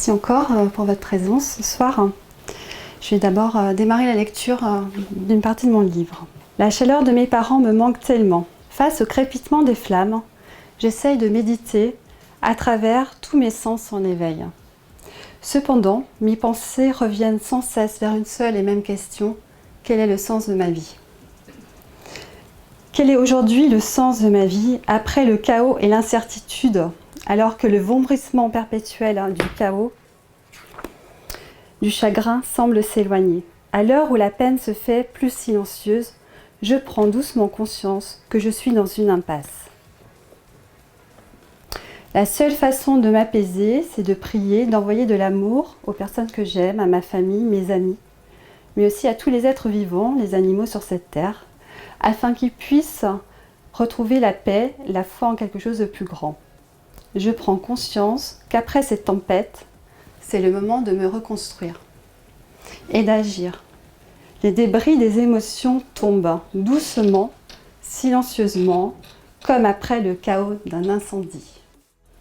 Merci encore pour votre présence ce soir. Je vais d'abord démarrer la lecture d'une partie de mon livre. La chaleur de mes parents me manque tellement. Face au crépitement des flammes, j'essaye de méditer à travers tous mes sens en éveil. Cependant, mes pensées reviennent sans cesse vers une seule et même question. Quel est le sens de ma vie ? Quel est aujourd'hui le sens de ma vie après le chaos et l'incertitude, alors que le vombrissement perpétuel du chaos, du chagrin semble s'éloigner. À l'heure où la peine se fait plus silencieuse, je prends doucement conscience que je suis dans une impasse. La seule façon de m'apaiser, c'est de prier, d'envoyer de l'amour aux personnes que j'aime, à ma famille, mes amis, mais aussi à tous les êtres vivants, les animaux sur cette terre, afin qu'ils puissent retrouver la paix, la foi en quelque chose de plus grand. Je prends conscience qu'après cette tempête, c'est le moment de me reconstruire et d'agir. Les débris des émotions tombent doucement, silencieusement, comme après le chaos d'un incendie.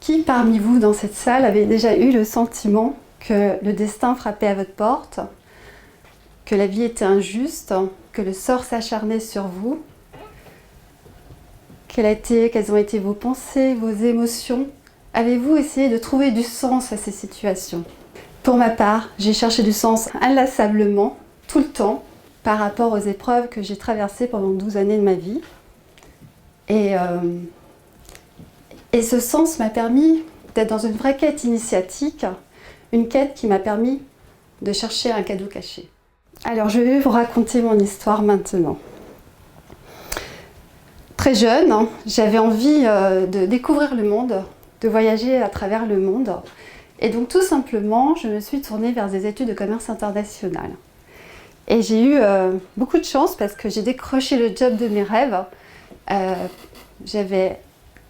Qui parmi vous dans cette salle avait déjà eu le sentiment que le destin frappait à votre porte, que la vie était injuste, que le sort s'acharnait sur vous? Quelles ont été vos pensées, vos émotions? Avez-vous essayé de trouver du sens à ces situations? Pour ma part, j'ai cherché du sens inlassablement, tout le temps, par rapport aux épreuves que j'ai traversées pendant 12 années de ma vie. Et ce sens m'a permis d'être dans une vraie quête initiatique, une quête qui m'a permis de chercher un cadeau caché. Alors, je vais vous raconter mon histoire maintenant. Très jeune, j'avais envie de découvrir le monde, de voyager à travers le monde. Et donc, tout simplement, je me suis tournée vers des études de commerce international. Et j'ai eu beaucoup de chance parce que j'ai décroché le job de mes rêves. J'avais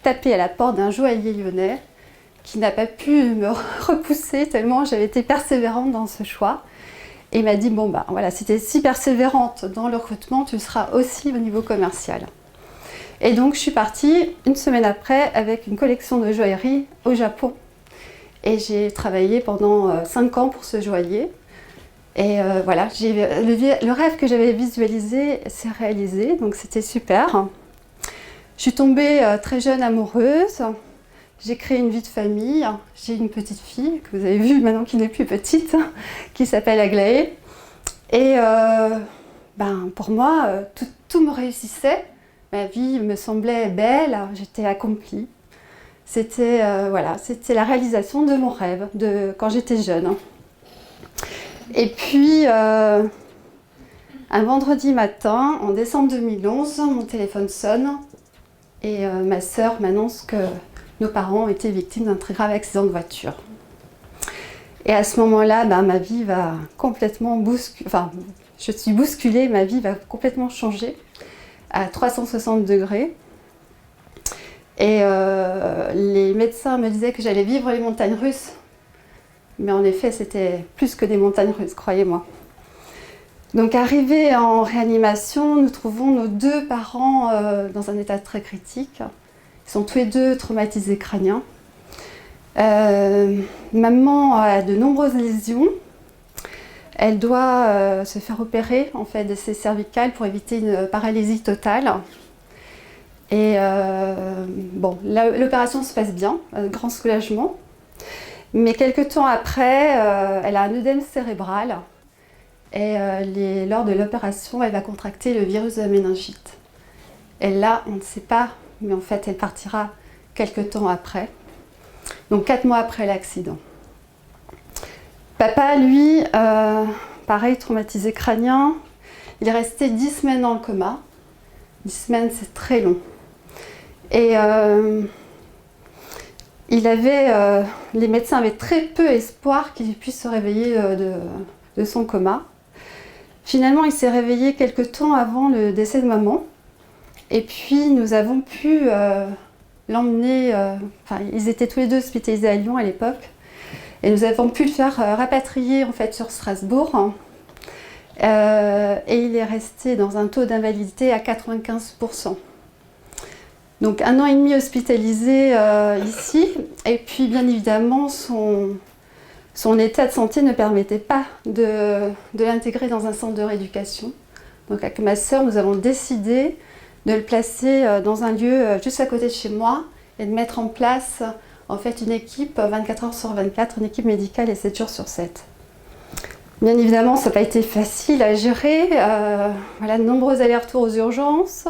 tapé à la porte d'un joaillier lyonnais qui n'a pas pu me repousser tellement j'avais été persévérante dans ce choix. Et il m'a dit, bon bah voilà, si tu es si persévérante dans le recrutement, tu le seras aussi au niveau commercial. Et donc je suis partie une semaine après avec une collection de joaillerie au Japon. Et j'ai travaillé pendant 5 ans pour ce joaillier. Et voilà, le rêve que j'avais visualisé s'est réalisé, donc c'était super. Je suis tombée très jeune amoureuse. J'ai créé une vie de famille, j'ai une petite fille que vous avez vue maintenant qui n'est plus petite, qui s'appelle Aglaé. Et pour moi, tout me réussissait, ma vie me semblait belle, j'étais accomplie. C'était la réalisation de mon rêve de quand j'étais jeune. Et puis, un vendredi matin, en décembre 2011, mon téléphone sonne et ma sœur m'annonce que nos parents ont été victimes d'un très grave accident de voiture. Et à ce moment-là, ma vie va complètement je suis bousculée, ma vie va complètement changer à 360 degrés. Et les médecins me disaient que j'allais vivre les montagnes russes. Mais en effet, c'était plus que des montagnes russes, croyez-moi. Donc arrivés en réanimation, nous trouvons nos 2 parents dans un état très critique. Ils sont tous les 2 traumatisés crâniens. Maman a de nombreuses lésions. Elle doit se faire opérer en fait, de ses cervicales pour éviter une paralysie totale. Et l'opération se passe bien, grand soulagement. Mais quelques temps après, elle a un œdème cérébral. Et lors de l'opération, elle va contracter le virus de la méningite. Et là, on ne sait pas, mais en fait, elle partira quelques temps après. Donc 4 mois après l'accident. Papa, lui, pareil, traumatisé crânien. Il est resté 10 semaines dans le coma. 10 semaines, c'est très long. Et les médecins avaient très peu espoir qu'il puisse se réveiller de son coma. Finalement, il s'est réveillé quelques temps avant le décès de maman. Et puis, nous avons pu l'emmener... ils étaient tous les 2 hospitalisés à Lyon à l'époque. Et nous avons pu le faire rapatrier en fait, sur Strasbourg. Et il est resté dans un taux d'invalidité à 95%. Donc 1 an et demi hospitalisé ici. Et puis, bien évidemment, son son état de santé ne permettait pas de l'intégrer dans un centre de rééducation. Donc avec ma sœur, nous avons décidé de le placer dans un lieu juste à côté de chez moi et de mettre en place en fait une équipe 24 heures sur 24, une équipe médicale et 7 jours sur 7. Bien évidemment, ça n'a pas été facile à gérer. Voilà, de nombreux allers-retours aux urgences.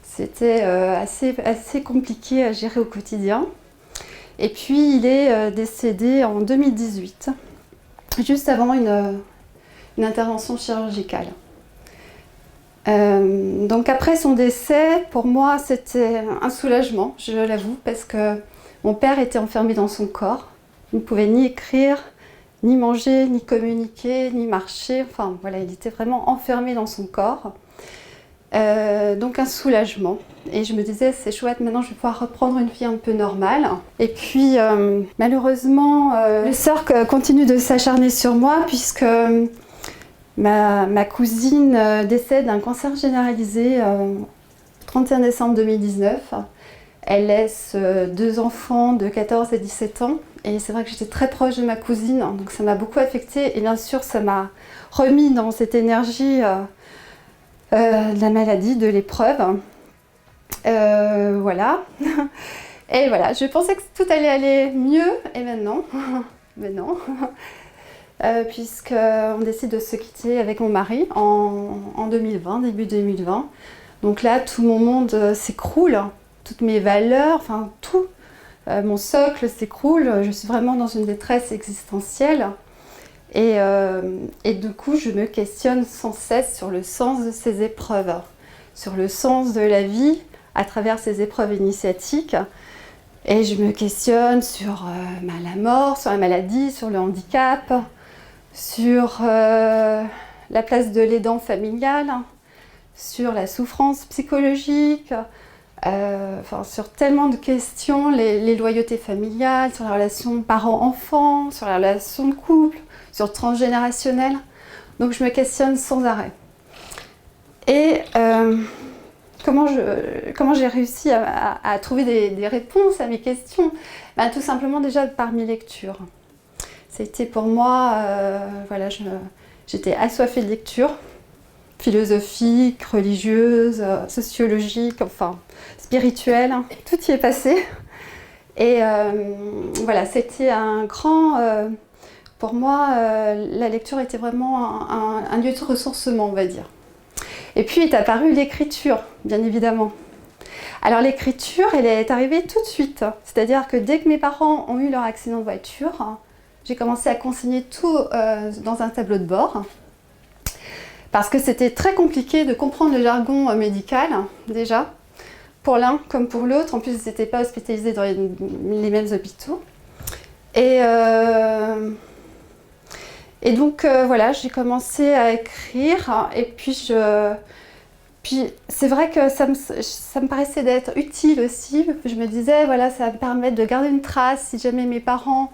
C'était assez compliqué à gérer au quotidien. Et puis, il est décédé en 2018, juste avant une intervention chirurgicale. Donc après son décès, pour moi, c'était un soulagement, je l'avoue, parce que mon père était enfermé dans son corps. Il ne pouvait ni écrire, ni manger, ni communiquer, ni marcher. Enfin, voilà, il était vraiment enfermé dans son corps. Donc un soulagement. Et je me disais, c'est chouette, maintenant je vais pouvoir reprendre une vie un peu normale. Et puis, malheureusement, les sœurs continuent de s'acharner sur moi, puisque ma cousine décède d'un cancer généralisé le 31 décembre 2019. Elle laisse 2 enfants de 14 et 17 ans. Et c'est vrai que j'étais très proche de ma cousine, donc ça m'a beaucoup affectée. Et bien sûr, ça m'a remis dans cette énergie de la maladie, de l'épreuve. Voilà. Et voilà, je pensais que tout allait aller mieux. Et maintenant, non. Puisqu'on décide de se quitter avec mon mari en 2020, début 2020. Donc là, tout mon monde s'écroule, toutes mes valeurs, enfin tout, mon socle s'écroule. Je suis vraiment dans une détresse existentielle. Et du coup, je me questionne sans cesse sur le sens de ces épreuves, sur le sens de la vie à travers ces épreuves initiatiques. Et je me questionne sur la mort, sur la maladie, sur le handicap, sur la place de l'aidant familial, sur la souffrance psychologique, sur tellement de questions, les loyautés familiales, sur la relation parent-enfant, sur la relation de couple, sur le transgénérationnel. Donc je me questionne sans arrêt. Et comment j'ai réussi à trouver des réponses à mes questions? Tout simplement déjà par mes lectures. C'était pour moi, voilà, j'étais assoiffée de lecture, philosophique, religieuse, sociologique, enfin spirituelle, tout y est passé. Et voilà, c'était un grand... pour moi, la lecture était vraiment un lieu de ressourcement, on va dire. Et puis est apparue l'écriture, bien évidemment. Alors l'écriture, elle est arrivée tout de suite. C'est-à-dire que dès que mes parents ont eu leur accident de voiture, j'ai commencé à consigner tout dans un tableau de bord. Parce que c'était très compliqué de comprendre le jargon médical, déjà, pour l'un comme pour l'autre. En plus, ils n'étaient pas hospitalisés dans les mêmes hôpitaux. Et donc, voilà, j'ai commencé à écrire. Et puis c'est vrai que ça me paraissait d'être utile aussi. Je me disais, voilà, ça va me permettre de garder une trace si jamais mes parents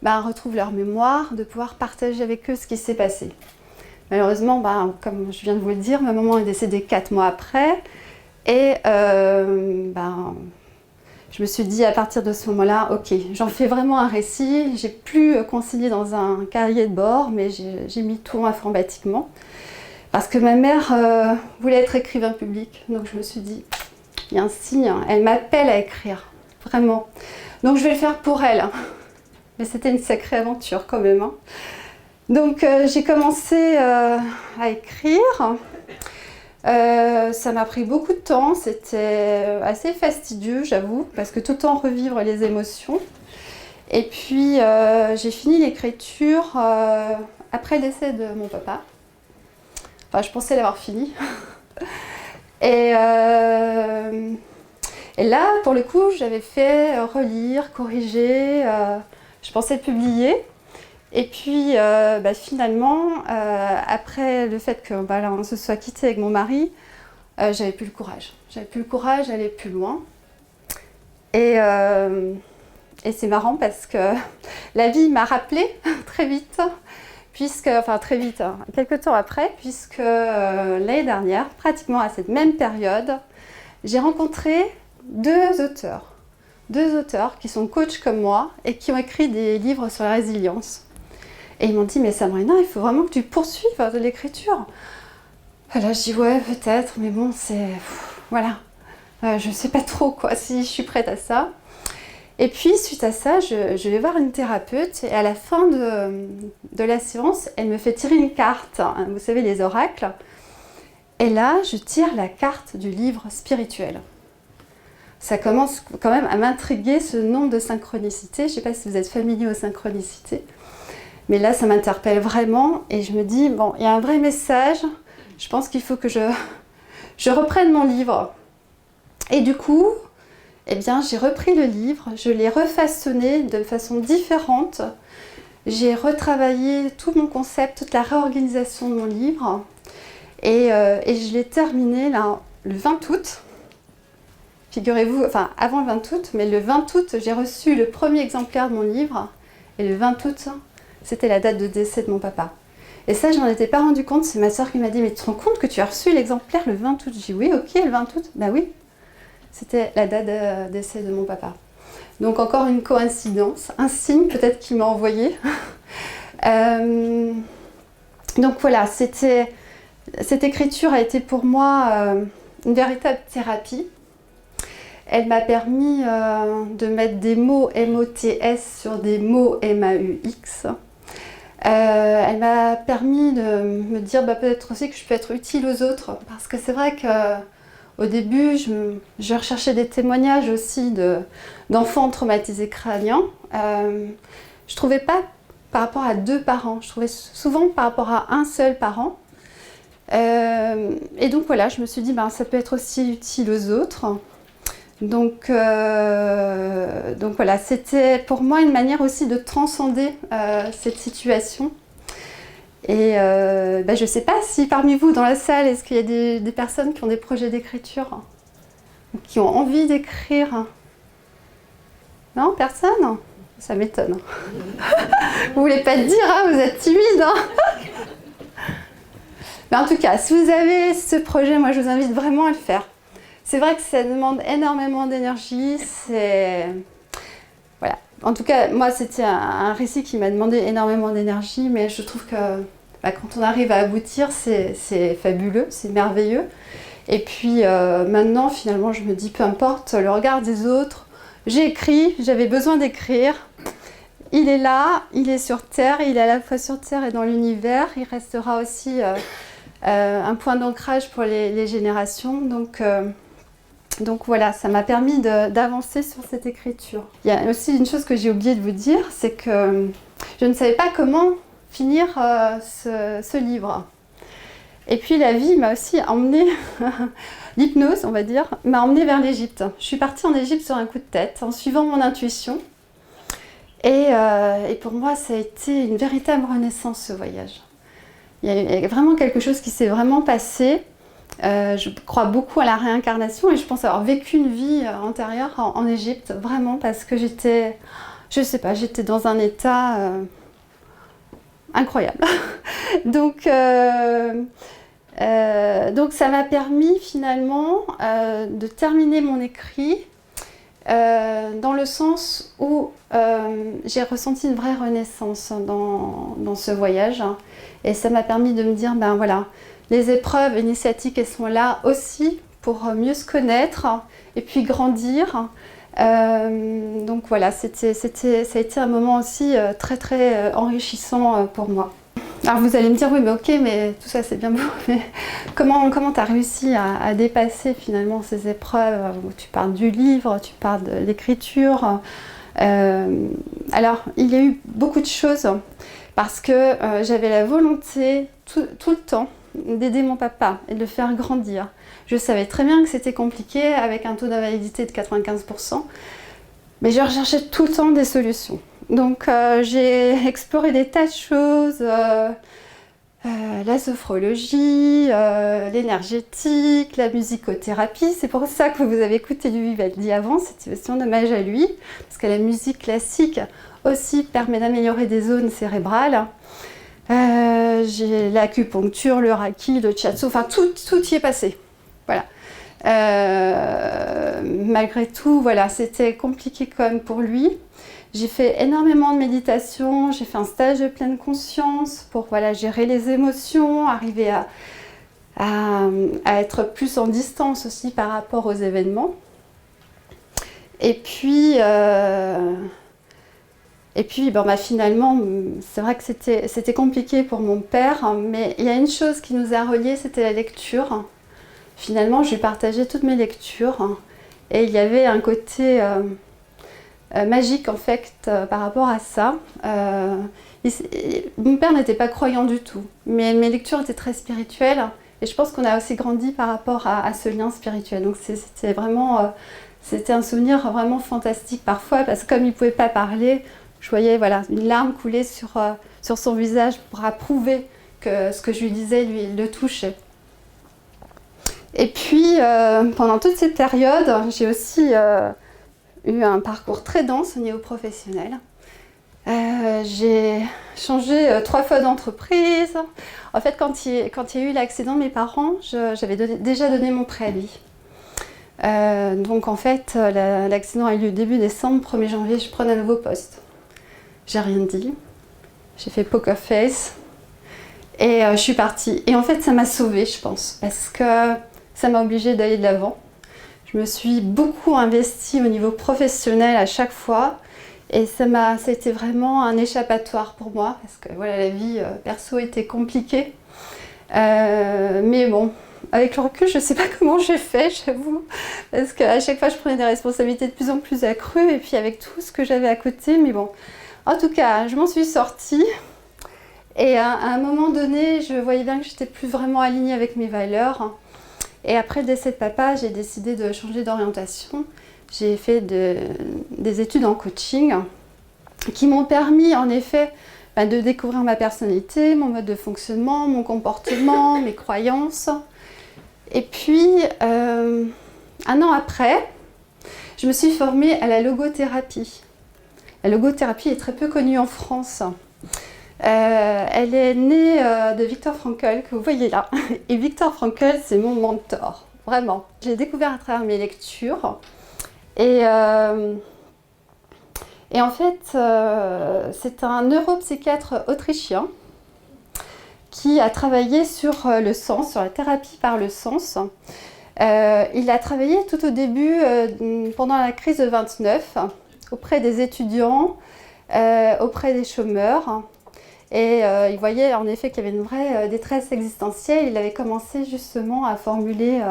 retrouvent leur mémoire, de pouvoir partager avec eux ce qui s'est passé. Malheureusement, comme je viens de vous le dire, ma maman est décédée 4 mois après. Et je me suis dit à partir de ce moment-là, ok, j'en fais vraiment un récit. J'ai plus consigné dans un cahier de bord, mais j'ai mis tout informatiquement. Parce que ma mère voulait être écrivain public. Donc je me suis dit, il y a un signe, elle m'appelle à écrire, vraiment. Donc je vais le faire pour elle. Mais c'était une sacrée aventure quand même. Donc j'ai commencé à écrire. Ça m'a pris beaucoup de temps, c'était assez fastidieux, j'avoue, parce que tout le temps revivre les émotions. Et puis j'ai fini l'écriture après le décès de mon papa. Enfin, je pensais l'avoir fini. Et là, pour le coup, j'avais fait relire, corriger, je pensais publier. Et puis finalement, après le fait que on se soit quitté avec mon mari, j'avais plus le courage. J'avais plus le courage d'aller plus loin. Et c'est marrant parce que la vie m'a rappelé très vite, très vite, quelques temps après, puisque l'année dernière, pratiquement à cette même période, j'ai rencontré 2 auteurs. 2 auteurs qui sont coachs comme moi et qui ont écrit des livres sur la résilience. Et ils m'ont dit, mais Sabrina, il faut vraiment que tu poursuives de l'écriture. Et là, je dis, ouais, peut-être, mais bon, c'est... voilà. Je ne sais pas trop, quoi, si je suis prête à ça. Et puis, suite à ça, je vais voir une thérapeute et à la fin de la séance, elle me fait tirer une carte. Vous savez, les oracles. Et là, je tire la carte du livre spirituel. Ça commence quand même à m'intriguer, ce nombre de synchronicités. Je ne sais pas si vous êtes familier aux synchronicités. Mais là, ça m'interpelle vraiment. Et je me dis, bon, il y a un vrai message. Je pense qu'il faut que je reprenne mon livre. Et du coup, eh bien, j'ai repris le livre. Je l'ai refaçonné de façon différente. J'ai retravaillé tout mon concept, toute la réorganisation de mon livre. Et je l'ai terminé là, le 20 août. Figurez-vous, enfin avant le 20 août, mais le 20 août, j'ai reçu le premier exemplaire de mon livre. Et le 20 août, c'était la date de décès de mon papa. Et ça, je m'en étais pas rendu compte. C'est ma soeur qui m'a dit, mais tu te rends compte que tu as reçu l'exemplaire le 20 août? J'ai dit, oui, ok, le 20 août. Ben oui, c'était la date de décès de mon papa. Donc encore une coïncidence, un signe peut-être qu'il m'a envoyé. Donc voilà, cette écriture a été pour moi une véritable thérapie. Elle m'a permis de mettre des mots M-O-T-S sur des mots M-A-U-X. Elle m'a permis de me dire peut-être aussi que je peux être utile aux autres. Parce que c'est vrai qu'au début, je recherchais des témoignages aussi d'enfants traumatisés crâniens. Je ne trouvais pas par rapport à 2 parents, je trouvais souvent par rapport à un seul parent. Et donc voilà, je me suis dit, ça peut être aussi utile aux autres. Donc voilà, c'était pour moi une manière aussi de transcender cette situation. Et je ne sais pas si parmi vous dans la salle, est-ce qu'il y a des personnes qui ont des projets d'écriture, qui ont envie d'écrire? Non, personne? Ça m'étonne. Vous voulez pas te dire, hein, vous êtes timide, hein. Mais en tout cas, si vous avez ce projet, moi je vous invite vraiment à le faire. C'est vrai que ça demande énormément d'énergie, voilà. En tout cas, moi c'était un récit qui m'a demandé énormément d'énergie, mais je trouve que quand on arrive à aboutir, c'est fabuleux, c'est merveilleux. Et puis maintenant, finalement, je me dis, peu importe le regard des autres, j'ai écrit, j'avais besoin d'écrire. Il est là, il est sur Terre, il est à la fois sur Terre et dans l'univers. Il restera aussi un point d'ancrage pour les générations. Donc voilà, ça m'a permis d'avancer sur cette écriture. Il y a aussi une chose que j'ai oublié de vous dire, c'est que je ne savais pas comment finir ce livre. Et puis la vie m'a aussi emmenée, l'hypnose on va dire, m'a emmenée vers l'Égypte. Je suis partie en Égypte sur un coup de tête, en suivant mon intuition. Et pour moi, ça a été une véritable renaissance, ce voyage. Il y a vraiment quelque chose qui s'est vraiment passé. Je crois beaucoup à la réincarnation et je pense avoir vécu une vie antérieure en Égypte, vraiment parce que j'étais, je sais pas, j'étais dans un état incroyable. Donc ça m'a permis finalement de terminer mon écrit dans le sens où j'ai ressenti une vraie renaissance dans ce voyage et ça m'a permis de me dire, voilà, les épreuves initiatiques, elles sont là aussi pour mieux se connaître et puis grandir. Donc voilà, ça a été un moment aussi très très enrichissant pour moi. Alors vous allez me dire, oui mais ok, mais tout ça c'est bien beau, mais comment tu as réussi à dépasser finalement ces épreuves où tu parles du livre, tu parles de l'écriture. Alors il y a eu beaucoup de choses parce que j'avais la volonté tout le temps d'aider mon papa et de le faire grandir. Je savais très bien que c'était compliqué avec un taux d'invalidité de 95%, mais je recherchais tout le temps des solutions. Donc j'ai exploré des tas de choses, la sophrologie, l'énergétique, la musicothérapie. C'est pour ça que vous avez écouté du Vivaldi avant, c'était aussi un hommage à lui, parce que la musique classique aussi permet d'améliorer des zones cérébrales. J'ai l'acupuncture, le reiki, le shiatsu, enfin tout y est passé. Voilà. Malgré tout, voilà, c'était compliqué quand même pour lui. J'ai fait énormément de méditation, j'ai fait un stage de pleine conscience pour voilà, gérer les émotions, arriver à être plus en distance aussi par rapport aux événements. Et puis finalement, c'est vrai que c'était compliqué pour mon père, mais il y a une chose qui nous a reliés, c'était la lecture. Finalement, je lui partageais toutes mes lectures et il y avait un côté magique en fait par rapport à ça. Mon père n'était pas croyant du tout, mais mes lectures étaient très spirituelles et je pense qu'on a aussi grandi par rapport à ce lien spirituel. Donc c'était vraiment, c'était un souvenir vraiment fantastique parfois parce que comme il ne pouvait pas parler, je voyais voilà, une larme couler sur son visage pour approuver que ce que je lui disais le touchait. Et puis pendant toute cette période, j'ai aussi eu un parcours très dense au niveau professionnel. J'ai changé 3 fois d'entreprise. En fait, quand il y a eu l'accident de mes parents, j'avais déjà donné mon préavis. Donc en fait, l'accident a eu lieu début décembre, 1er janvier, je prenais un nouveau poste. J'ai rien dit. J'ai fait poker face. Et je suis partie. Et en fait, ça m'a sauvée, je pense, parce que ça m'a obligée d'aller de l'avant. Je me suis beaucoup investie au niveau professionnel à chaque fois. Et c'était vraiment un échappatoire pour moi, parce que voilà, la vie perso était compliquée. Mais bon, avec le recul, je ne sais pas comment j'ai fait, j'avoue. Parce qu'à chaque fois, je prenais des responsabilités de plus en plus accrues. Et puis avec tout ce que j'avais à côté, mais bon. En tout cas, je m'en suis sortie. Et à un moment donné, je voyais bien que je n'étais plus vraiment alignée avec mes valeurs. Et après le décès de papa, j'ai décidé de changer d'orientation. J'ai fait des études en coaching qui m'ont permis en effet de découvrir ma personnalité, mon mode de fonctionnement, mon comportement, mes croyances. Et puis, un an après, je me suis formée à la logothérapie. La logothérapie est très peu connue en France. Elle est née de Viktor Frankl, que vous voyez là. Et Viktor Frankl, c'est mon mentor, vraiment. Je l'ai découvert à travers mes lectures. Et en fait, c'est un neuropsychiatre autrichien qui a travaillé sur le sens, sur la thérapie par le sens. Il a travaillé tout au début, pendant la crise de 29, auprès des étudiants, auprès des chômeurs. Et il voyait en effet qu'il y avait une vraie détresse existentielle. Il avait commencé justement à formuler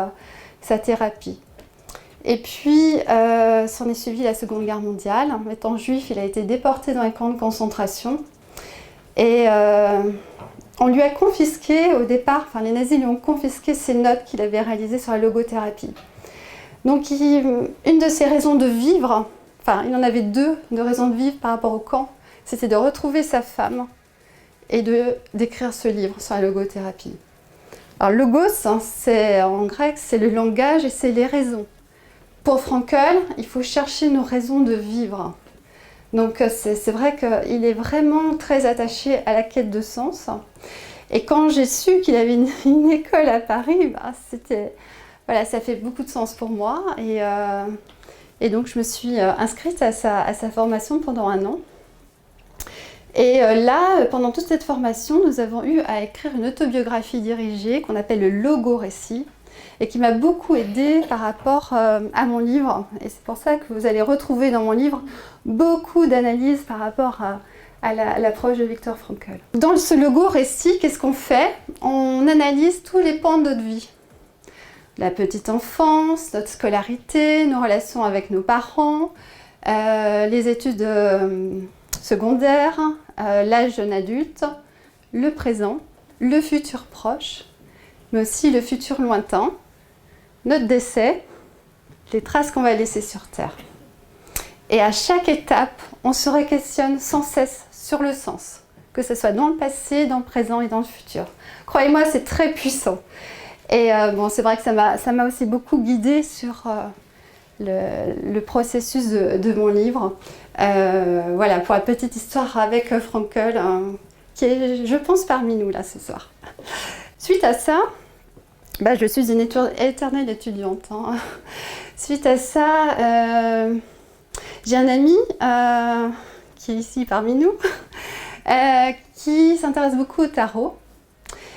sa thérapie. Et puis, s'en est suivi la Seconde Guerre mondiale. Étant juif, il a été déporté dans les camps de concentration. Et on lui a confisqué au départ, les nazis lui ont confisqué ses notes qu'il avait réalisées sur la logothérapie. Donc, une de ses raisons de vivre, il en avait 2 de raisons de vivre par rapport au camp, c'était de retrouver sa femme et d'écrire ce livre sur la logothérapie. Alors logos, en grec, c'est le langage et c'est les raisons. Pour Frankl, il faut chercher nos raisons de vivre. Donc c'est vrai qu'il est vraiment très attaché à la quête de sens. Et quand j'ai su qu'il avait une école à Paris, ça fait beaucoup de sens pour moi. Et donc je me suis inscrite à sa formation pendant 1 an. Et là, pendant toute cette formation, nous avons eu à écrire une autobiographie dirigée qu'on appelle le logo-récit et qui m'a beaucoup aidée par rapport à mon livre. Et c'est pour ça que vous allez retrouver dans mon livre beaucoup d'analyses par rapport à l'approche de Viktor Frankl. Dans ce logo-récit, qu'est-ce qu'on fait? On analyse tous les pans de notre vie. La petite enfance, notre scolarité, nos relations avec nos parents, les études secondaires, l'âge jeune adulte, le présent, le futur proche, mais aussi le futur lointain, notre décès, les traces qu'on va laisser sur Terre. Et à chaque étape, on se questionne sans cesse sur le sens, que ce soit dans le passé, dans le présent et dans le futur. Croyez-moi, c'est très puissant. Et c'est vrai que ça m'a aussi beaucoup guidée sur le processus de mon livre. Voilà, pour la petite histoire avec Frankl, qui est, je pense, parmi nous là ce soir. Suite à ça, je suis une éternelle étudiante, hein. Suite à ça, j'ai un ami qui est ici parmi nous, qui s'intéresse beaucoup au tarot.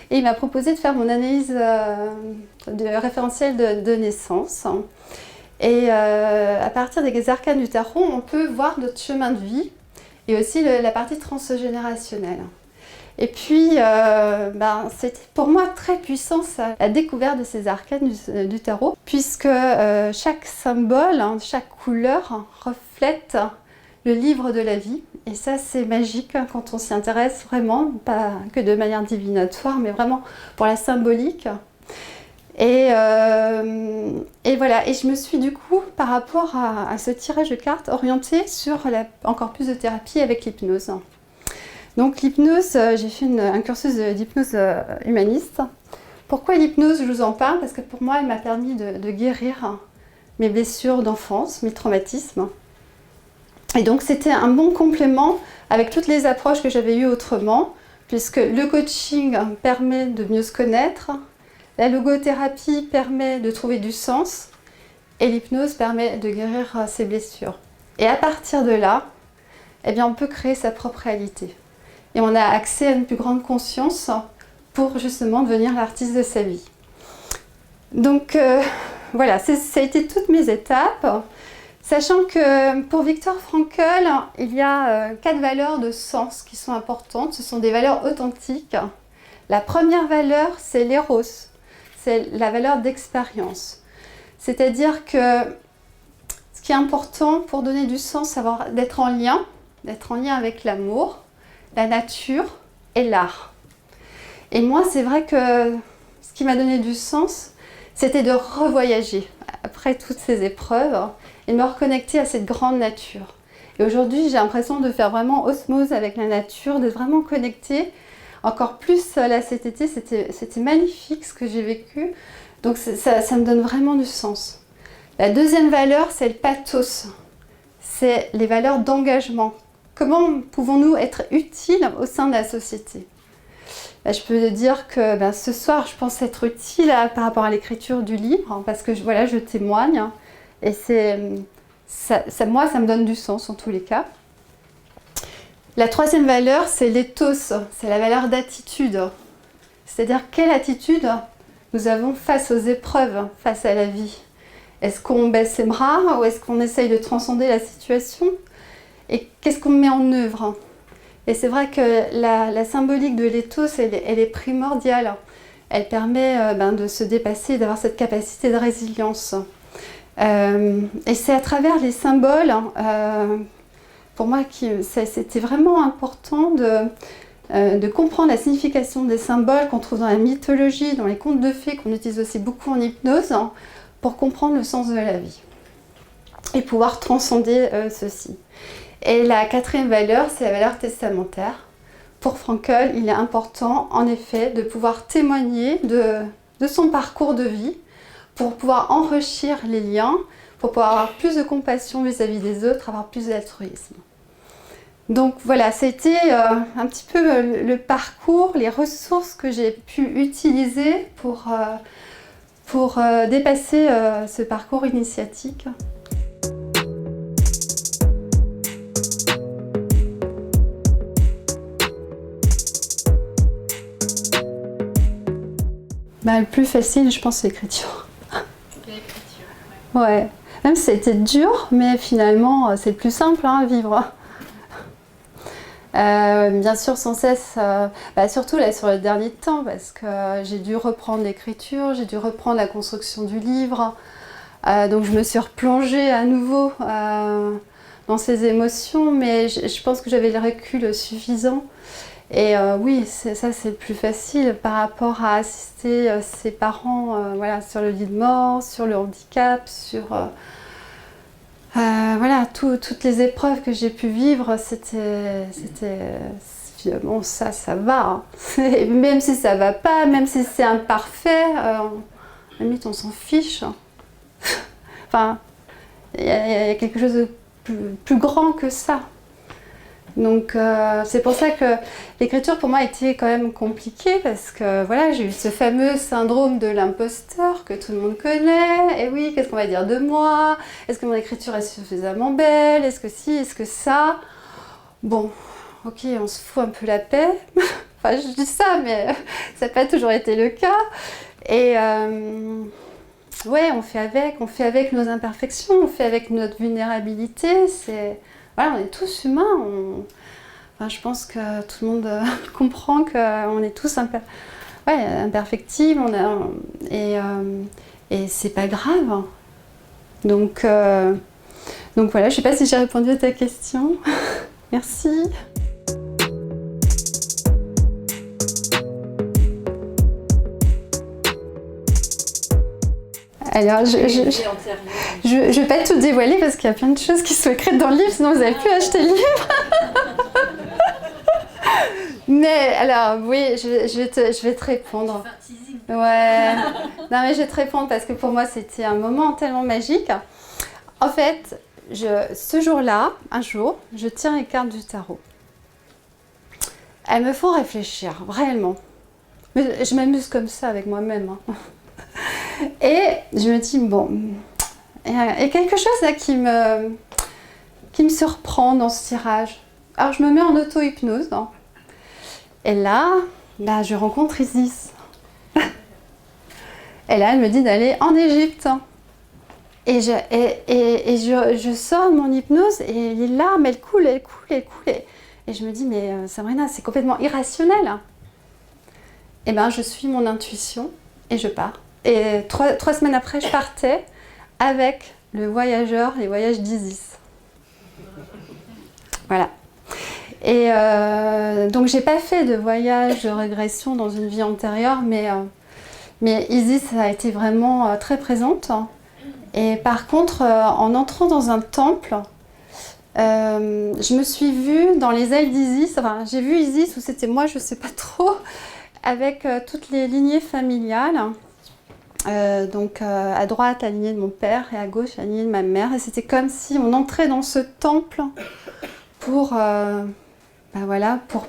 Et il m'a proposé de faire mon analyse de référentiel de naissance. Et à partir des arcanes du tarot, on peut voir notre chemin de vie et aussi la partie transgénérationnelle. Et puis, c'était pour moi très puissant la découverte de ces arcanes du tarot, puisque chaque symbole, hein, chaque couleur reflète le livre de la vie. Et ça, c'est magique quand on s'y intéresse vraiment, pas que de manière divinatoire, mais vraiment pour la symbolique. Et voilà, et je me suis du coup, par rapport à ce tirage de cartes, orientée sur encore plus de thérapie avec l'hypnose. Donc l'hypnose, j'ai fait un cursus d'hypnose humaniste. Pourquoi l'hypnose, je vous en parle? Parce que pour moi, elle m'a permis de guérir mes blessures d'enfance, mes traumatismes. Et donc c'était un bon complément avec toutes les approches que j'avais eues autrement, puisque le coaching permet de mieux se connaître, la logothérapie permet de trouver du sens, et l'hypnose permet de guérir ses blessures. Et à partir de là, eh bien, on peut créer sa propre réalité. Et on a accès à une plus grande conscience pour justement devenir l'artiste de sa vie. Donc voilà, ça a été toutes mes étapes. Sachant que pour Viktor Frankl, il y a 4 valeurs de sens qui sont importantes. Ce sont des valeurs authentiques. La première valeur, c'est l'éros. C'est la valeur d'expérience. C'est-à-dire que ce qui est important pour donner du sens, c'est d'être en lien avec l'amour, la nature et l'art. Et moi, c'est vrai que ce qui m'a donné du sens, c'était de revoyager après toutes ces épreuves et de me reconnecter à cette grande nature. Et aujourd'hui, j'ai l'impression de faire vraiment osmose avec la nature, d'être vraiment connectée. Encore plus là cet été, c'était magnifique ce que j'ai vécu. Donc ça me donne vraiment du sens. La deuxième valeur, c'est le pathos. C'est les valeurs d'engagement. Comment pouvons-nous être utiles au sein de la société? Je peux dire que ce soir, je pense être utile par rapport à l'écriture du livre, hein, parce que je témoigne. Et moi, ça me donne du sens en tous les cas. La troisième valeur, c'est l'éthos, c'est la valeur d'attitude. C'est-à-dire quelle attitude nous avons face aux épreuves, face à la vie. Est-ce qu'on baisse les bras ou est-ce qu'on essaye de transcender la situation? Et qu'est-ce qu'on met en œuvre? Et c'est vrai que la symbolique de l'éthos, elle est primordiale. Elle permet de se dépasser, d'avoir cette capacité de résilience. Et c'est à travers les symboles, pour moi, c'était vraiment important de comprendre la signification des symboles qu'on trouve dans la mythologie, dans les contes de fées, qu'on utilise aussi beaucoup en hypnose, pour comprendre le sens de la vie et pouvoir transcender ceci. Et la quatrième valeur, c'est la valeur testamentaire. Pour Frankl, il est important, en effet, de pouvoir témoigner de son parcours de vie pour pouvoir enrichir les liens, pour pouvoir avoir plus de compassion vis-à-vis des autres, avoir plus d'altruisme. Donc voilà, c'était un petit peu le parcours, les ressources que j'ai pu utiliser pour dépasser ce parcours initiatique. Le plus facile, je pense, c'est l'écriture. L'écriture, ouais. Même si c'était dur, mais finalement, c'est le plus simple à vivre. Bien sûr, sans cesse, surtout là sur le dernier temps, parce que j'ai dû reprendre l'écriture, j'ai dû reprendre la construction du livre. Donc je me suis replongée à nouveau dans ces émotions, mais je pense que j'avais le recul suffisant. Et oui, ça c'est le plus facile par rapport à assister ses parents sur le lit de mort, sur le handicap, sur toutes les épreuves que j'ai pu vivre, c'était finalement ça va. Hein. Même si ça va pas, même si c'est imparfait, à la limite on s'en fiche. Enfin, il y a quelque chose de plus grand que ça. Donc c'est pour ça que l'écriture pour moi était quand même compliquée parce que voilà, j'ai eu ce fameux syndrome de l'imposteur que tout le monde connaît. Et oui, qu'est-ce qu'on va dire de moi? Est-ce que mon écriture est suffisamment belle? Est-ce que si? Est-ce que ça? Bon, ok, on se fout un peu la paix. Enfin, je dis ça, mais ça n'a pas toujours été le cas. Et ouais, on fait avec nos imperfections, on fait avec notre vulnérabilité. Voilà, on est tous humains. Enfin, je pense que tout le monde comprend qu'on est tous imperfectibles. Et c'est pas grave. Donc voilà, je sais pas si j'ai répondu à ta question. Merci. Alors, je vais pas tout dévoiler parce qu'il y a plein de choses qui sont écrites dans le livre, sinon vous avez pu acheter le livre. Mais alors, oui, je vais te répondre. Ouais. Non, mais je vais te répondre parce que pour moi, c'était un moment tellement magique. En fait, ce jour-là, un jour, je tire les cartes du tarot. Elles me font réfléchir, réellement. Mais je m'amuse comme ça avec moi-même. Hein. Et je me dis, bon, il y a quelque chose là qui me surprend dans ce tirage. Alors je me mets en auto-hypnose. Hein. Et là, je rencontre Isis. Et là, elle me dit d'aller en Égypte. Et je sors de mon hypnose et les larmes, elles coulent. Et je me dis, mais Sabrina, c'est complètement irrationnel. Et bien, je suis mon intuition et je pars. Et trois semaines après, je partais avec les voyages d'Isis. Voilà. Et donc, j'ai pas fait de voyage de régression dans une vie antérieure, mais Isis a été vraiment très présente. Et par contre, en entrant dans un temple, je me suis vue dans les ailes d'Isis. Enfin, j'ai vu Isis, ou c'était moi, je sais pas trop, avec toutes les lignées familiales. Donc à droite la lignée de mon père et à gauche la lignée de ma mère, et c'était comme si on entrait dans ce temple pour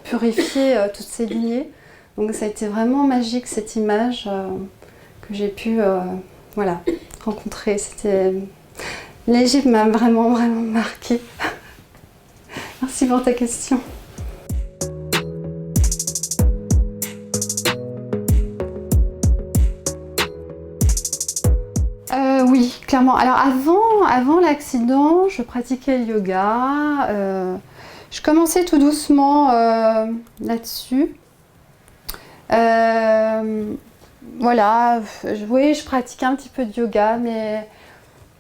purifier toutes ces lignées. Donc ça a été vraiment magique cette image que j'ai pu rencontrer. L'Égypte m'a vraiment marquée. Merci pour ta question. Oui, clairement. Alors avant l'accident, je pratiquais le yoga. Je commençais tout doucement là-dessus. Je pratiquais un petit peu de yoga, mais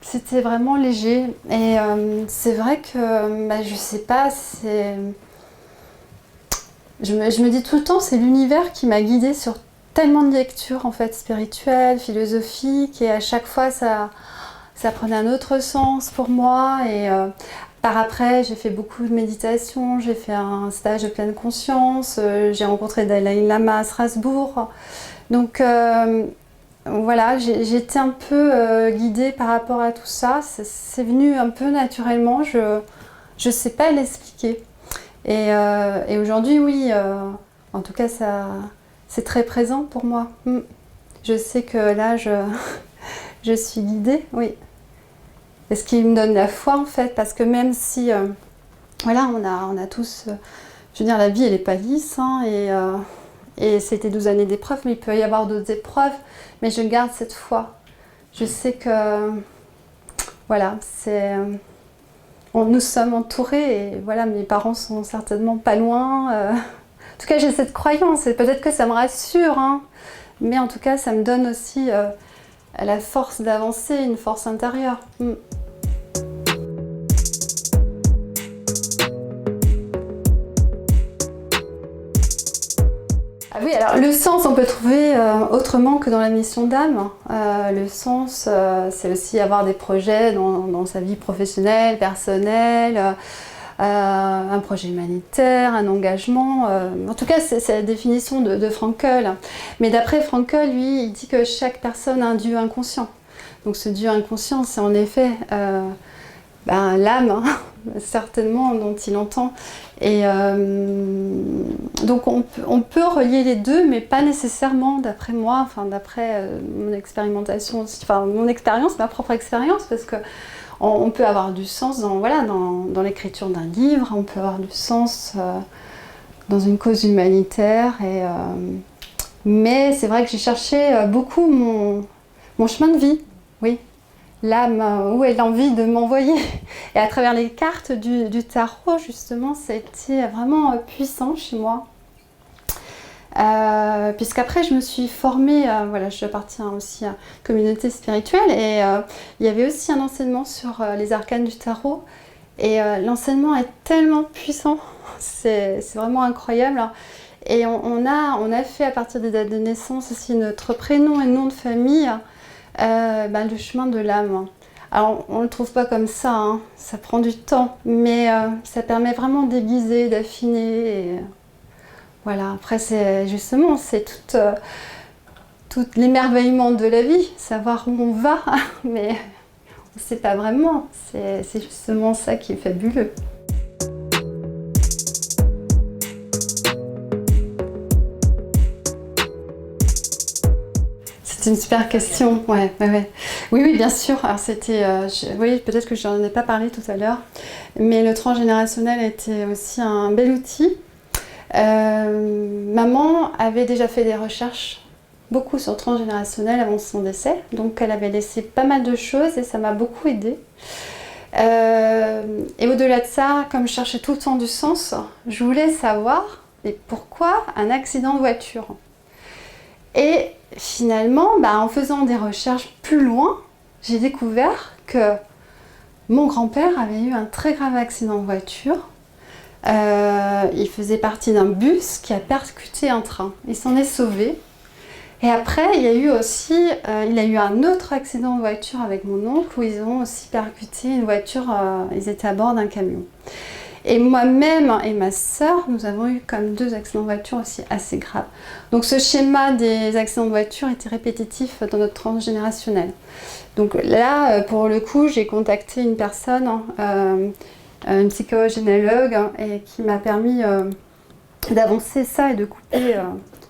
c'était vraiment léger. Et c'est vrai que, je sais pas, je me dis tout le temps, c'est l'univers qui m'a guidée sur tellement de lectures en fait spirituelles, philosophiques, et à chaque fois ça prenait un autre sens pour moi. Et par après j'ai fait beaucoup de méditation, j'ai fait un stage de pleine conscience, j'ai rencontré Dalai Lama à Strasbourg. Donc voilà, j'ai été un peu guidée par rapport à tout ça. C'est venu un peu naturellement, je sais pas l'expliquer. Et aujourd'hui, oui, en tout cas c'est très présent pour moi. Je sais que là, je suis guidée, oui. Et ce qui me donne la foi, en fait, parce que même si, on a tous... je veux dire, la vie, elle n'est pas lisse, hein, et c'était 12 années d'épreuves, mais il peut y avoir d'autres épreuves, mais je garde cette foi. Je sais que, voilà, nous sommes entourés, et voilà, mes parents sont certainement pas loin. En tout cas, j'ai cette croyance, et peut-être que ça me rassure, hein, mais en tout cas, ça me donne aussi la force d'avancer, une force intérieure. Ah oui, alors le sens, on peut trouver autrement que dans la mission d'âme. Le sens, c'est aussi avoir des projets dans sa vie professionnelle, personnelle, un projet humanitaire, un engagement. En tout cas, c'est la définition de Frankl. Mais d'après Frankl, lui, il dit que chaque personne a un Dieu inconscient. Donc ce Dieu inconscient, c'est en effet l'âme, hein, certainement dont il entend. Et donc on peut relier les deux, mais pas nécessairement d'après moi, enfin d'après mon expérimentation, enfin mon expérience, ma propre expérience, parce que on peut avoir du sens dans l'écriture d'un livre, on peut avoir du sens dans une cause humanitaire. Mais c'est vrai que j'ai cherché beaucoup mon chemin de vie, oui. L'âme, où est l'envie de m'envoyer. Et à travers les cartes du tarot, justement, ça a été vraiment puissant chez moi. Puisqu'après, je me suis formée, j'appartiens aussi à une communauté spirituelle, et il y avait aussi un enseignement sur les arcanes du tarot. Et l'enseignement est tellement puissant, c'est vraiment incroyable. Et on a fait à partir des dates de naissance aussi notre prénom et nom de famille, le chemin de l'âme. Alors on ne le trouve pas comme ça, hein. Ça prend du temps, mais ça permet vraiment d'aiguiser, d'affiner. Et, voilà, après c'est tout l'émerveillement de la vie, savoir où on va, mais on ne sait pas vraiment, c'est justement ça qui est fabuleux. C'est une super question, ouais. Oui, bien sûr. Alors c'était, oui, peut-être que j'en ai pas parlé tout à l'heure, mais le transgénérationnel était aussi un bel outil. Maman avait déjà fait des recherches, beaucoup sur le transgénérationnel avant son décès, donc elle avait laissé pas mal de choses et ça m'a beaucoup aidée. Et au-delà de ça, comme je cherchais tout le temps du sens, je voulais savoir pourquoi un accident de voiture. Et finalement, en faisant des recherches plus loin, j'ai découvert que mon grand-père avait eu un très grave accident de voiture. Il faisait partie d'un bus qui a percuté un train. Il s'en est sauvé. Et après, il a eu un autre accident de voiture avec mon oncle où ils ont aussi percuté une voiture, ils étaient à bord d'un camion. Et moi-même et ma sœur, nous avons eu comme 2 accidents de voiture aussi assez graves. Donc ce schéma des accidents de voiture était répétitif dans notre transgénérationnel. Donc là, pour le coup, j'ai contacté une personne, une psychogénéalogue, et qui m'a permis d'avancer ça et de couper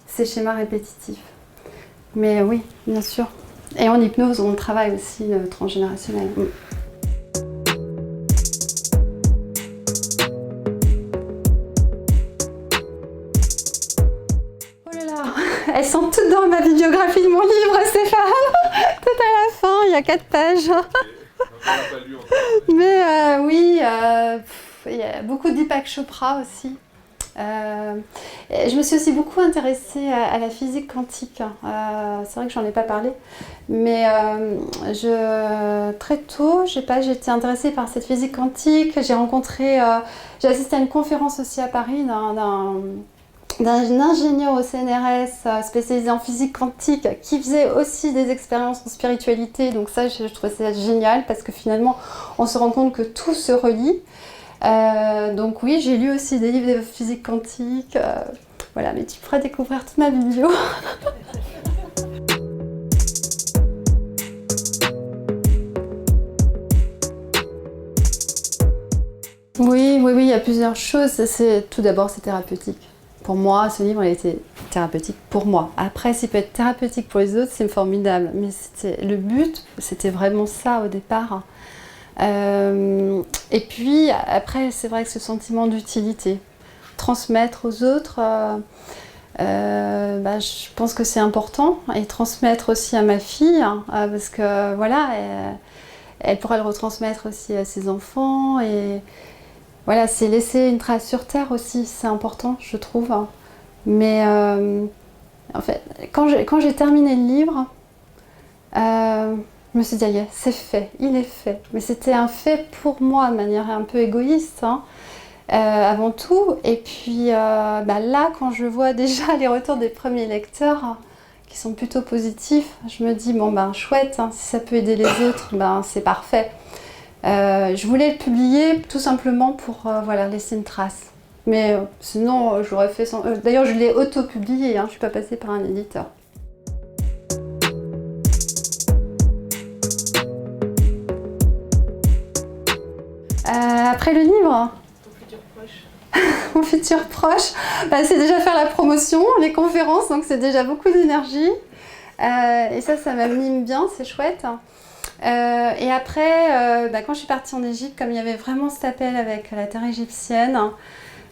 ces schémas répétitifs. Mais oui, bien sûr. Et en hypnose, on travaille aussi transgénérationnel. Elles sont toutes dans ma bibliographie de mon livre, Stéphane. Tout à la fin, il y a 4 pages. Mais oui, il y a beaucoup de Deepak Chopra aussi. Je me suis aussi beaucoup intéressée à la physique quantique. C'est vrai que j'en ai pas parlé, mais très tôt, j'ai été intéressée par cette physique quantique. J'ai assisté à une conférence aussi à Paris d'un ingénieur au CNRS spécialisé en physique quantique qui faisait aussi des expériences en spiritualité. Donc ça, je trouvais ça génial parce que finalement, on se rend compte que tout se relie. Donc oui, j'ai lu aussi des livres de physique quantique. Voilà, mais tu pourras découvrir toute ma vidéo. Oui, il y a plusieurs choses. Tout d'abord, c'est thérapeutique. Pour moi, ce livre, il était thérapeutique pour moi. Après, s'il peut être thérapeutique pour les autres, c'est formidable. Mais le but, c'était vraiment ça au départ. Et puis, après, c'est vrai que ce sentiment d'utilité, transmettre aux autres, je pense que c'est important. Et transmettre aussi à ma fille, parce que voilà, elle pourra le retransmettre aussi à ses enfants. Et voilà, c'est laisser une trace sur Terre aussi, c'est important, je trouve. Mais en fait, quand j'ai terminé le livre, je me suis dit, ah, c'est fait, il est fait. Mais c'était un fait pour moi, de manière un peu égoïste, avant tout. Et puis là, quand je vois déjà les retours des premiers lecteurs, qui sont plutôt positifs, je me dis, chouette, si ça peut aider les autres, c'est parfait. Je voulais le publier tout simplement pour laisser une trace. Mais sinon, j'aurais fait sans... D'ailleurs, je l'ai auto-publié, je ne suis pas passée par un éditeur. Après le livre, Ton futur proche. mon futur proche, c'est déjà faire la promotion, les conférences, donc c'est déjà beaucoup d'énergie. Et ça m'anime bien, c'est chouette. Et après, quand je suis partie en Égypte, comme il y avait vraiment cet appel avec la terre égyptienne,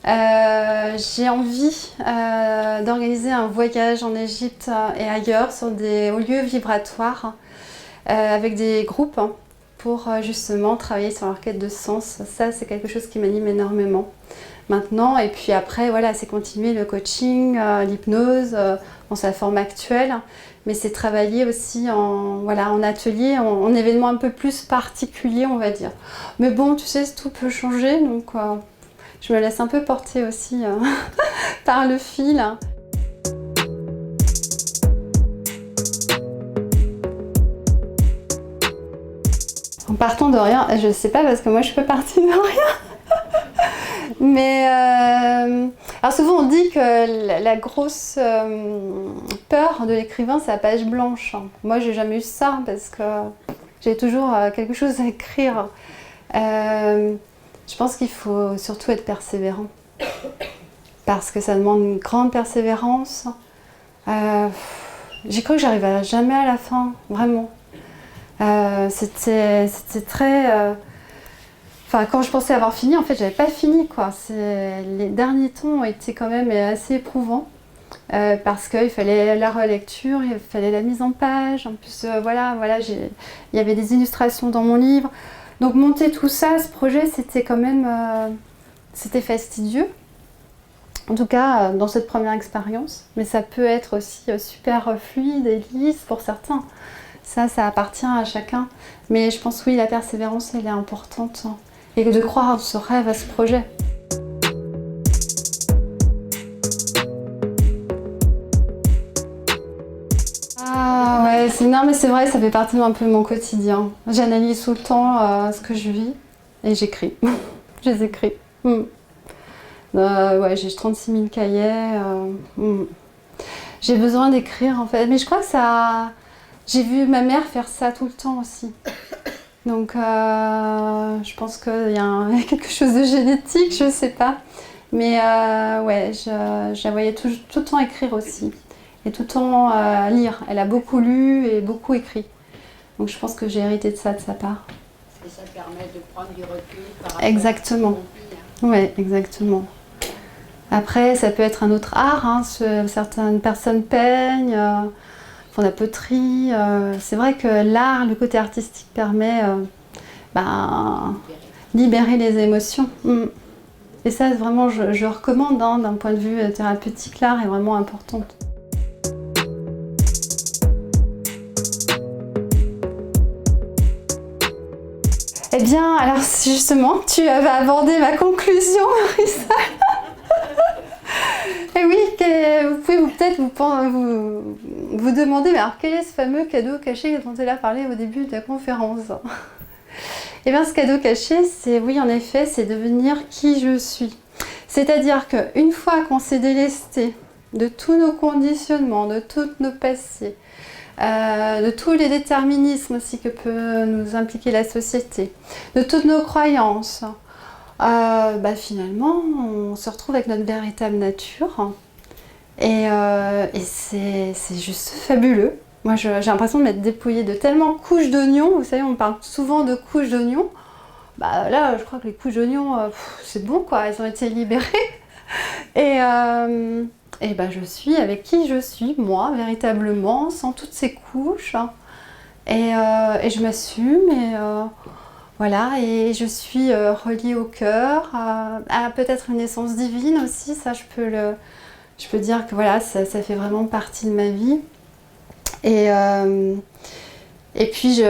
j'ai envie d'organiser un voyage en Égypte et ailleurs sur des hauts lieux vibratoires avec des groupes pour justement travailler sur leur quête de sens. Ça, c'est quelque chose qui m'anime énormément maintenant. Et puis après, voilà, c'est continuer le coaching, l'hypnose dans sa forme actuelle. Mais c'est travailler aussi en atelier, en événement un peu plus particulier, on va dire. Mais bon, tu sais, tout peut changer, donc je me laisse un peu porter aussi par le fil. En partant de rien, je sais pas parce que moi je peux partir de rien. Mais alors souvent on dit que la grosse peur de l'écrivain c'est la page blanche. Moi j'ai jamais eu ça parce que j'ai toujours quelque chose à écrire. Je pense qu'il faut surtout être persévérant parce que ça demande une grande persévérance. J'ai cru que j'arriverais jamais à la fin, vraiment. C'était très... quand je pensais avoir fini, en fait, j'avais pas fini, quoi. Les derniers temps ont été quand même assez éprouvants parce qu'il fallait la relecture, il fallait la mise en page. En plus, il y avait des illustrations dans mon livre. Donc monter tout ça, ce projet, c'était quand même... c'était fastidieux. En tout cas, dans cette première expérience. Mais ça peut être aussi super fluide et lisse pour certains. Ça appartient à chacun. Mais je pense, oui, la persévérance, elle est importante. Et de croire en ce rêve, à ce projet. Ah ouais, non mais c'est vrai, ça fait partie un peu de mon quotidien. J'analyse tout le temps ce que je vis et j'écris. Je les écris. J'ai 36 000 cahiers. J'ai besoin d'écrire en fait. Mais je crois que ça... J'ai vu ma mère faire ça tout le temps aussi. Donc je pense qu'il y a quelque chose de génétique, je sais pas. Mais je la voyais tout le temps écrire aussi. Et tout le temps lire. Elle a beaucoup lu et beaucoup écrit. Donc je pense que j'ai hérité de ça de sa part. Parce que ça permet de prendre du recul par rapport Exactement. à ce qu'on vit, Oui, exactement. Après, ça peut être un autre art. Certaines personnes peignent, font de la poterie. C'est vrai que l'art, le côté artistique permet libérer les émotions. Et ça, vraiment, je recommande d'un point de vue thérapeutique, l'art est vraiment important. Eh bien, alors justement, tu vas aborder ma conclusion, Marissa. Et oui, vous pouvez peut-être vous demander, mais alors quel est ce fameux cadeau caché dont elle a parlé au début de la conférence? Eh bien, ce cadeau caché, c'est, oui, en effet, c'est devenir qui je suis. C'est-à-dire qu'une fois qu'on s'est délesté de tous nos conditionnements, de tous nos passés, de tous les déterminismes aussi que peut nous impliquer la société, de toutes nos croyances, finalement on se retrouve avec notre véritable nature et c'est juste fabuleux. Moi j'ai l'impression de m'être dépouillée de tellement de couches d'oignons. Vous savez, on parle souvent de couches d'oignons. Là je crois que les couches d'oignons c'est bon quoi, elles ont été libérées et je suis avec qui je suis, moi, véritablement, sans toutes ces couches. Et je m'assume, et je suis reliée au cœur, à peut-être une essence divine aussi, ça je peux dire que voilà, ça fait vraiment partie de ma vie. Et puis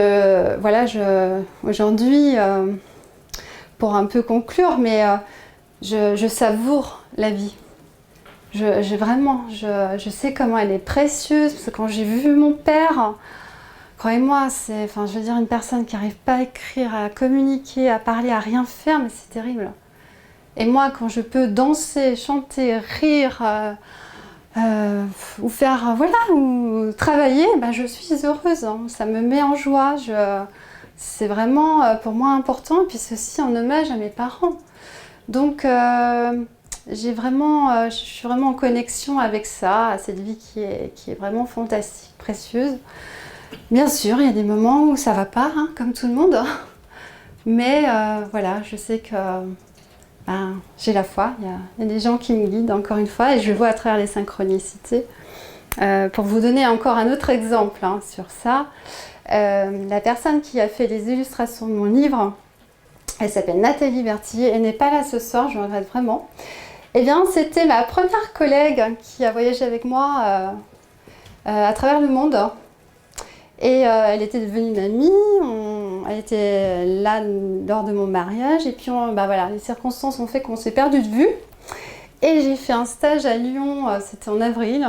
aujourd'hui, pour un peu conclure, mais je savoure la vie. Je sais comment elle est précieuse, parce que quand j'ai vu mon père, croyez-moi, une personne qui n'arrive pas à écrire, à communiquer, à parler, à rien faire, mais c'est terrible. Et moi, quand je peux danser, chanter, rire, ou faire, ou travailler, je suis heureuse, hein. Ça me met en joie, c'est vraiment pour moi important, et puis c'est aussi en hommage à mes parents. Donc je suis vraiment en connexion avec ça, à cette vie qui est vraiment fantastique, précieuse. Bien sûr, il y a des moments où ça va pas, hein, comme tout le monde. Mais voilà, je sais que j'ai la foi. Il y a des gens qui me guident, encore une fois, et je le vois à travers les synchronicités. Pour vous donner encore un autre exemple sur ça, la personne qui a fait les illustrations de mon livre, elle s'appelle Nathalie Berthier, elle n'est pas là ce soir, je regrette vraiment. Eh bien, c'était ma première collègue qui a voyagé avec moi à travers le monde. Et elle était devenue une amie, elle était là lors de mon mariage, et puis voilà, les circonstances ont fait qu'on s'est perdu de vue. Et j'ai fait un stage à Lyon, c'était en avril,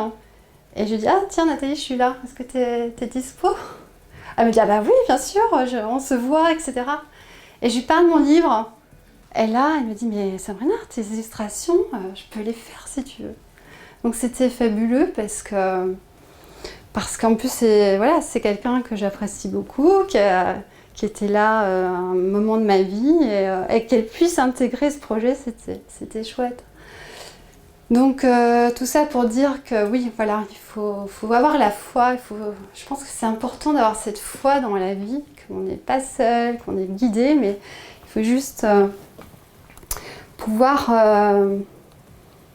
et je lui dis « Ah tiens Nathalie, je suis là, est-ce que t'es dispo ?» Elle me dit « Ah bah oui, bien sûr, on se voit, etc. » Et je lui parle de mon livre, et là elle me dit « Mais Sabrina, tes illustrations, je peux les faire si tu veux. » Donc c'était fabuleux parce qu'en plus, c'est quelqu'un que j'apprécie beaucoup, qui était là à un moment de ma vie, et qu'elle puisse intégrer ce projet, c'était chouette. Donc tout ça pour dire que oui, voilà, il faut avoir la foi, je pense que c'est important d'avoir cette foi dans la vie, qu'on n'est pas seul, qu'on est guidé, mais il faut juste pouvoir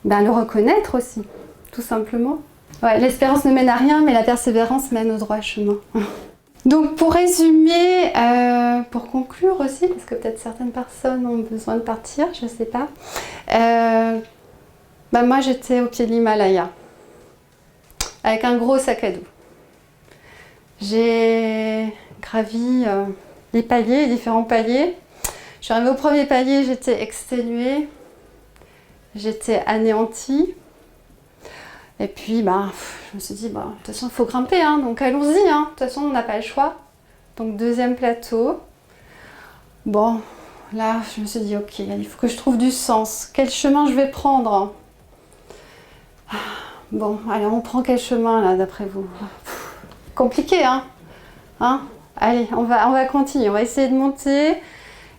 le reconnaître aussi, tout simplement. Ouais, l'espérance ne mène à rien, mais la persévérance mène au droit chemin. Donc pour résumer, pour conclure aussi, parce que peut-être certaines personnes ont besoin de partir, je ne sais pas. Moi j'étais au pied de l'Himalaya, avec un gros sac à dos. J'ai gravi les paliers, les différents paliers. Je suis arrivée au premier palier, j'étais exténuée, j'étais anéantie. Et puis, je me suis dit, de toute façon, il faut grimper, donc allons-y, de toute façon, on n'a pas le choix. Donc, deuxième plateau. Bon, là, je me suis dit, ok, il faut que je trouve du sens. Quel chemin je vais prendre? Bon, alors, on prend quel chemin, là, d'après vous? Compliqué, Allez, on va continuer, on va essayer de monter.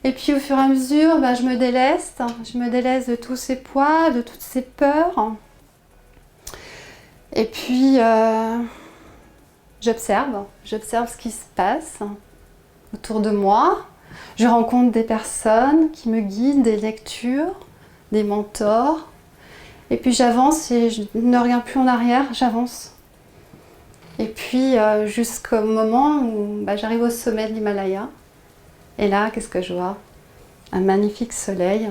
Et puis, au fur et à mesure, je me déleste. Je me déleste de tous ces poids, de toutes ces peurs. Et puis, j'observe ce qui se passe autour de moi. Je rencontre des personnes qui me guident, des lectures, des mentors. Et puis j'avance et je ne regarde plus en arrière, j'avance. Et puis jusqu'au moment où j'arrive au sommet de l'Himalaya. Et là, qu'est-ce que je vois? Un magnifique soleil,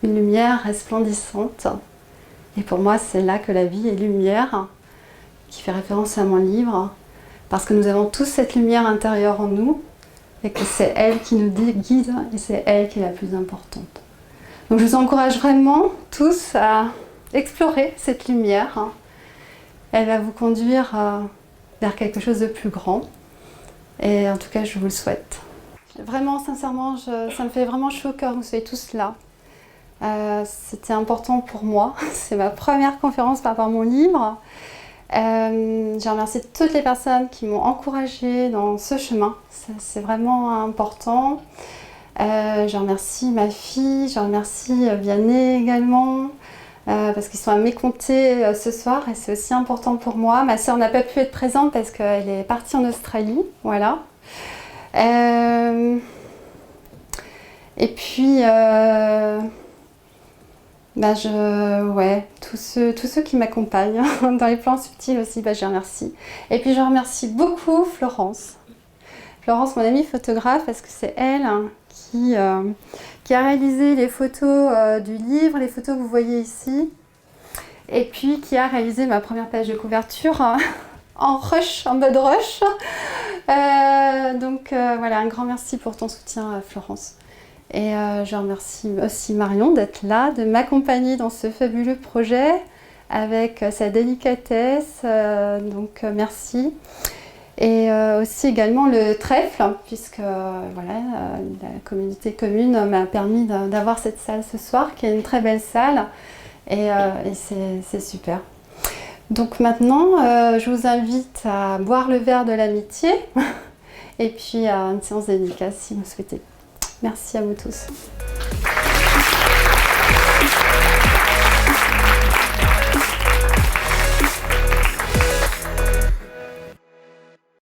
une lumière resplendissante. Et pour moi, c'est là que la vie est lumière, qui fait référence à mon livre, parce que nous avons tous cette lumière intérieure en nous, et que c'est elle qui nous guide, et c'est elle qui est la plus importante. Donc je vous encourage vraiment tous à explorer cette lumière. Elle va vous conduire vers quelque chose de plus grand, et en tout cas, je vous le souhaite. Vraiment, sincèrement, ça me fait vraiment chaud au cœur que vous soyez tous là. C'était important pour moi, c'est ma première conférence par rapport à mon livre. Je remercie toutes les personnes qui m'ont encouragée dans ce chemin, c'est vraiment important. Je remercie ma fille, je remercie Vianney également, parce qu'ils sont à mes côtés ce soir et c'est aussi important pour moi. Ma soeur n'a pas pu être présente parce qu'elle est partie en Australie, voilà. Et puis, tous ceux qui m'accompagnent dans les plans subtils aussi, je les remercie. Et puis je remercie beaucoup Florence. Florence, mon amie photographe, parce que c'est elle qui a réalisé les photos du livre, les photos que vous voyez ici. Et puis qui a réalisé ma première page de couverture en mode rush. Voilà, un grand merci pour ton soutien, Florence. Et je remercie aussi Marion d'être là, de m'accompagner dans ce fabuleux projet avec sa délicatesse, merci. Et aussi également le trèfle, puisque la communauté commune m'a permis d'avoir cette salle ce soir, qui est une très belle salle, et c'est super. Donc maintenant, je vous invite à boire le verre de l'amitié et puis une séance de dédicace si vous souhaitez. Merci à vous tous.